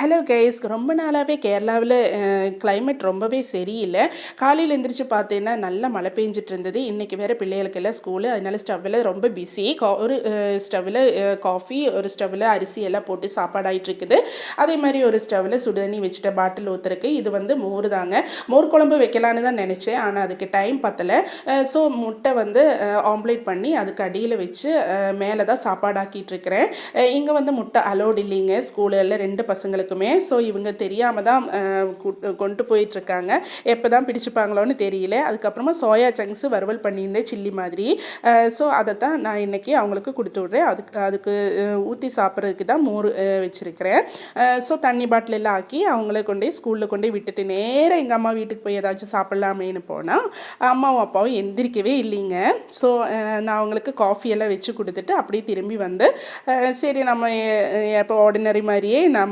Hello guys, ரொம்ப நாளாகவே கேரளாவில் கிளைமேட் ரொம்பவே சரியில்லை. காலையில் எழுந்திரிச்சு பார்த்தீங்கன்னா நல்லா மழை பெஞ்சிட்டு இருந்தது. இன்றைக்கி வேறு பிள்ளைகளுக்கெல்லாம் ஸ்கூலு, அதனால ஸ்டவ்வில் ரொம்ப பிஸி. ஒரு ஸ்டவ்வில் காஃபி, ஒரு ஸ்டவ்வில் அரிசி எல்லாம் போட்டு சாப்பாடு ஆகிட்டுருக்குது. அதே மாதிரி ஒரு ஸ்டவ்வில் சுடுதண்ணி வச்சுட்ட பாட்டில் ஊற்றுறக்கு. இது வந்து மோர் தாங்க. மோர் குழம்பு வைக்கலான்னு தான் நினச்சேன், ஆனால் அதுக்கு டைம் பத்தலை. ஸோ முட்டை வந்து ஆம்லேட் பண்ணி அதுக்கு அடியில் வச்சு மேலே தான் சாப்பாடு ஆக்கிட்டு இருக்கிறேன். இங்கே வந்து முட்டை அலோடு இல்லைங்க ஸ்கூலில் 2 பசங்களுக்குமே. ஸோ இவங்க தெரியாமல் தான் கொண்டு போயிட்டுருக்காங்க. எப்போ தான் பிடிச்சிப்பாங்களோன்னு தெரியல. அதுக்கப்புறமா சோயா சங்க்ஸு வறுவல் பண்ணியிருந்தேன், சில்லி மாதிரி. ஸோ அதை தான் நான் இன்றைக்கி அவங்களுக்கு கொடுத்து விட்றேன். அதுக்கு ஊற்றி சாப்பிட்றதுக்கு தான் மோர் வச்சுருக்கிறேன். ஸோ தண்ணி பாட்டில் எல்லாம் ஆக்கி அவங்கள கொண்டு ஸ்கூலில் கொண்டு விட்டுட்டு நேராக எங்கள் அம்மா வீட்டுக்கு போய் ஏதாச்சும் சாப்பிட்லாமேன்னு போனால் அம்மாவும் அப்பாவும் எந்திரிக்கவே இல்லைங்க. ஸோ நான் அவங்களுக்கு காஃபியெல்லாம் வச்சு கொடுத்துட்டு அப்படியே திரும்பி வந்து சரி நம்ம இப்போ ஆர்டினரி மாதிரியே நம்ம